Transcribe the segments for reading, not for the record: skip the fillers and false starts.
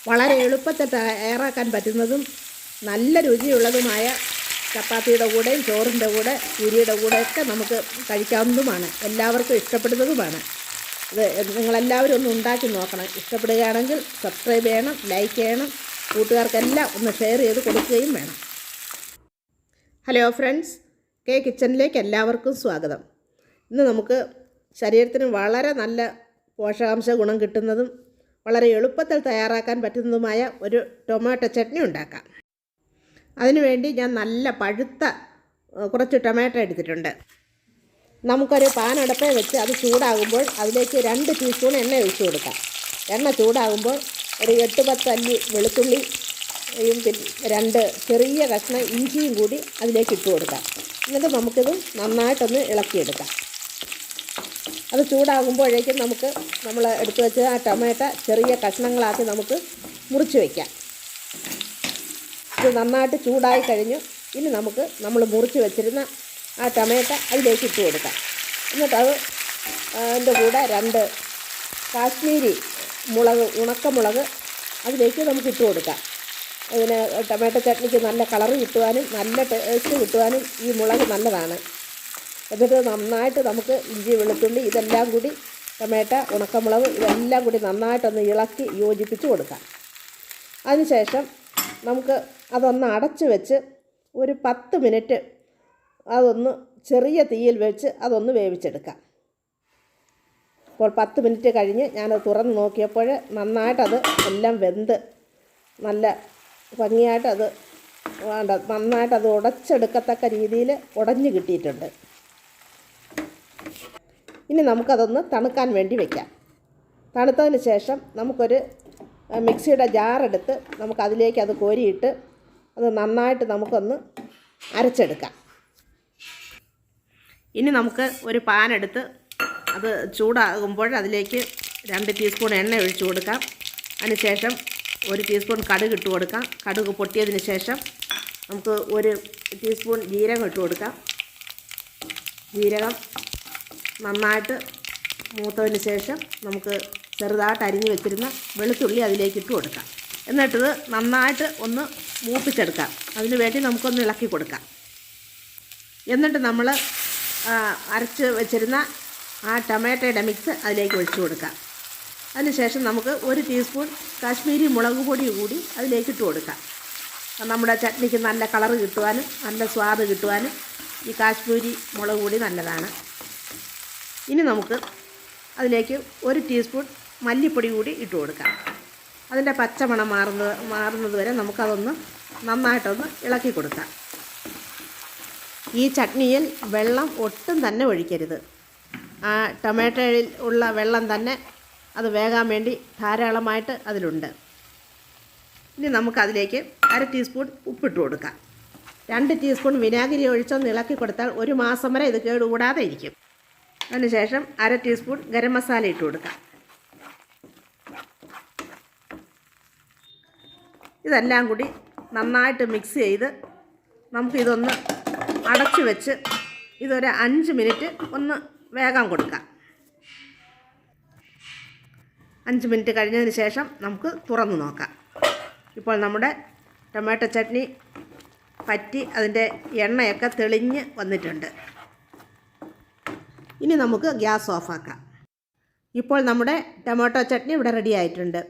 വളരെ എളുപ്പത്തിൽ തയ്യാറാക്കാൻ പറ്റുന്നതും നല്ല രുചിയുള്ളതുമായ ചപ്പാത്തിയുടെ കൂടെയും ചോറിൻ്റെ കൂടെ പൂരിയുടെ കൂടെയൊക്കെ നമുക്ക് കഴിക്കാവുന്നതുമാണ്. എല്ലാവർക്കും ഇഷ്ടപ്പെടുന്നതുമാണ്. ഇത് നിങ്ങളെല്ലാവരും ഒന്ന് ഉണ്ടാക്കി നോക്കണം. ഇഷ്ടപ്പെടുകയാണെങ്കിൽ സബ്സ്ക്രൈബ് ചെയ്യണം, ലൈക്ക് ചെയ്യണം, കൂട്ടുകാർക്കെല്ലാം ഒന്ന് ഷെയർ ചെയ്ത് കൊടുക്കുകയും വേണം. ഹലോ ഫ്രണ്ട്സ്, കെ കിച്ചണിലേക്ക് എല്ലാവർക്കും സ്വാഗതം. ഇന്ന് നമുക്ക് ശരീരത്തിന് വളരെ നല്ല പോഷകാംശ ഗുണം കിട്ടുന്നതും വളരെ എളുപ്പത്തിൽ തയ്യാറാക്കാൻ പറ്റുന്നതുമായ ഒരു ടൊമാറ്റോ ചട്നി ഉണ്ടാക്കാം. അതിനുവേണ്ടി ഞാൻ നല്ല പഴുത്ത കുറച്ച് ടൊമാറ്റോ എടുത്തിട്ടുണ്ട്. നമുക്കൊരു പാൻ അടുപ്പേ വെച്ച് അത് ചൂടാകുമ്പോൾ അതിലേക്ക് 2 ടീസ്പൂൺ എണ്ണ ഒഴിച്ച് കൊടുക്കാം. എണ്ണ ചൂടാകുമ്പോൾ ഒരു 8-10 അല്ലി വെളുത്തുള്ളിയും 2 ചെറിയ കഷ്ണം ഇഞ്ചിയും കൂടി അതിലേക്ക് ഇട്ട് കൊടുക്കാം. എന്നിട്ട് നമുക്കിത് നന്നായിട്ടൊന്ന് ഇളക്കിയെടുക്കാം. അത് ചൂടാകുമ്പോഴേക്കും നമ്മൾ എടുത്തു വെച്ച ആ ടൊമാറ്റോ ചെറിയ കഷ്ണങ്ങളാക്കി നമുക്ക് മുറിച്ച് വയ്ക്കാം. ഇത് നന്നായിട്ട് ചൂടായി കഴിഞ്ഞു. ഇനി നമ്മൾ മുറിച്ച് വെച്ചിരുന്ന ആ ടൊമാറ്റോ അതിലേക്ക് ഇട്ട് കൊടുക്കാം. എന്നിട്ട് അതിൻ്റെ കൂടെ 2 കാശ്മീരി മുളക്, ഉണക്കമുളക് അതിലേക്ക് നമുക്ക് ഇട്ട് കൊടുക്കാം. അതിന് ടൊമാറ്റോ ചട്നിക്ക് നല്ല കളറ് കിട്ടുവാനും നല്ല ടേസ്റ്റ് കിട്ടുവാനും ഈ മുളക് നല്ലതാണ്. എന്നിട്ട് നന്നായിട്ട് നമുക്ക് ഇഞ്ചി, വെളുത്തുള്ളി ഇതെല്ലാം കൂടി, ടൊമാറ്റോ, ഉണക്കമുളക് ഇതെല്ലാം കൂടി നന്നായിട്ടൊന്ന് ഇളക്കി യോജിപ്പിച്ച് കൊടുക്കാം. അതിനുശേഷം നമുക്ക് അതൊന്ന് അടച്ച് വെച്ച് ഒരു 10 മിനിറ്റ് അതൊന്ന് ചെറിയ തീയിൽ വെച്ച് അതൊന്ന് വേവിച്ചെടുക്കാം. അപ്പോൾ 10 മിനിറ്റ് കഴിഞ്ഞ് ഞാനത് തുറന്ന് നോക്കിയപ്പോൾ നന്നായിട്ടത് എല്ലാം വെന്ത് നല്ല ഭംഗിയായിട്ടത് നന്നായിട്ടത് ഉടച്ചെടുക്കത്തക്ക രീതിയിൽ ഉടഞ്ഞ് കിട്ടിയിട്ടുണ്ട്. ഇനി നമുക്കതൊന്ന് തണുക്കാൻ വേണ്ടി വയ്ക്കാം. തണുത്തതിന് ശേഷം നമുക്കൊരു മിക്സിയുടെ ജാറെടുത്ത് നമുക്കതിലേക്ക് അത് കോരിയിട്ട് അത് നന്നായിട്ട് നമുക്കൊന്ന് അരച്ചെടുക്കാം. ഇനി നമുക്ക് ഒരു പാൻ എടുത്ത് അത് ചൂടാകുമ്പോൾ അതിലേക്ക് 2 ടീസ്പൂൺ എണ്ണ ഒഴിച്ച് കൊടുക്കാം. അതിനുശേഷം 1 ടീസ്പൂൺ കടുക് ഇട്ട് കൊടുക്കാം. കടുക് പൊട്ടിയതിന് ശേഷം നമുക്ക് 1 ടീസ്പൂൺ ജീരകം ഇട്ട് കൊടുക്കാം. ജീരകം നന്നായിട്ട് മൂത്തതിന് ശേഷം നമുക്ക് ചെറുതായിട്ട് അരിഞ്ഞ് വെച്ചിരുന്ന വെളുത്തുള്ളി അതിലേക്ക് ഇട്ട് കൊടുക്കാം. എന്നിട്ടത് നന്നായിട്ട് ഒന്ന് മൂപ്പിച്ചെടുക്കാം. അതിന് വേണ്ടി നമുക്കൊന്ന് ഇളക്കി കൊടുക്കാം. എന്നിട്ട് നമ്മൾ അരച്ച് വെച്ചിരുന്ന ആ ടൊമാറ്റോയുടെ മിക്സ് അതിലേക്ക് ഒഴിച്ചു കൊടുക്കാം. അതിനുശേഷം നമുക്ക് 1 ടീസ്പൂൺ കാശ്മീരി മുളക് പൊടി കൂടി അതിലേക്ക് ഇട്ട് കൊടുക്കാം. നമ്മുടെ ചട്നിക്ക് നല്ല കളറ് കിട്ടുവാനും നല്ല സ്വാദ് കിട്ടുവാനും ഈ കാശ്മീരി മുളക് പൊടി നല്ലതാണ്. ഇനി നമുക്ക് അതിലേക്ക് 1 ടീസ്പൂൺ മല്ലിപ്പൊടി കൂടി ഇട്ട് കൊടുക്കാം. അതിൻ്റെ പച്ചമണം മാറുന്നത് വരെ നമുക്കതൊന്ന് നന്നായിട്ടൊന്ന് ഇളക്കി കൊടുക്കാം. ഈ ചട്നിയിൽ വെള്ളം ഒട്ടും തന്നെ ഒഴിക്കരുത്. ആ ടൊമാറ്റോയിൽ ഉള്ള വെള്ളം തന്നെ അത് വേകാൻ വേണ്ടി ധാരാളമായിട്ട് അതിലുണ്ട്. ഇനി നമുക്കതിലേക്ക് 1/2 ടീസ്പൂൺ ഉപ്പിട്ട് കൊടുക്കാം. 2 ടീസ്പൂൺ വിനാഗിരി ഒഴിച്ചൊന്ന് ഇളക്കി കൊടുത്താൽ 1 മാസം വരെ ഇത് കേടുകൂടാതെ ഇരിക്കും. അതിനുശേഷം 1/2 ടീസ്പൂൺ ഗരം മസാല ഇട്ട് കൊടുക്കാം. ഇതെല്ലാം കൂടി നന്നായിട്ട് മിക്സ് ചെയ്ത് നമുക്കിതൊന്ന് അടച്ചു വെച്ച് ഇതൊരു 5 മിനിറ്റ് ഒന്ന് വേകാൻ കൊടുക്കാം. 5 മിനിറ്റ് കഴിഞ്ഞതിന് ശേഷം നമുക്ക് തുറന്ന് നോക്കാം. ഇപ്പോൾ നമ്മുടെ ടൊമാറ്റോ ചട്നി പറ്റി അതിൻ്റെ എണ്ണയൊക്കെ തെളിഞ്ഞ് വന്നിട്ടുണ്ട്. ഇനി നമുക്ക് ഗ്യാസ് ഓഫാക്കാം. ഇപ്പോൾ നമ്മുടെ ടൊമാറ്റോ ചട്നി ഇവിടെ റെഡി ആയിട്ടുണ്ട്.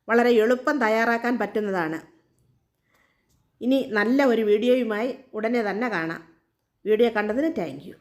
വളരെ എളുപ്പം തയ്യാറാക്കാൻ പറ്റുന്നതാണ്. ഇനി നല്ല ഒരു വീഡിയോയുമായി ഉടനെ തന്നെ കാണാം. വീഡിയോ കണ്ടതിന് താങ്ക് യു.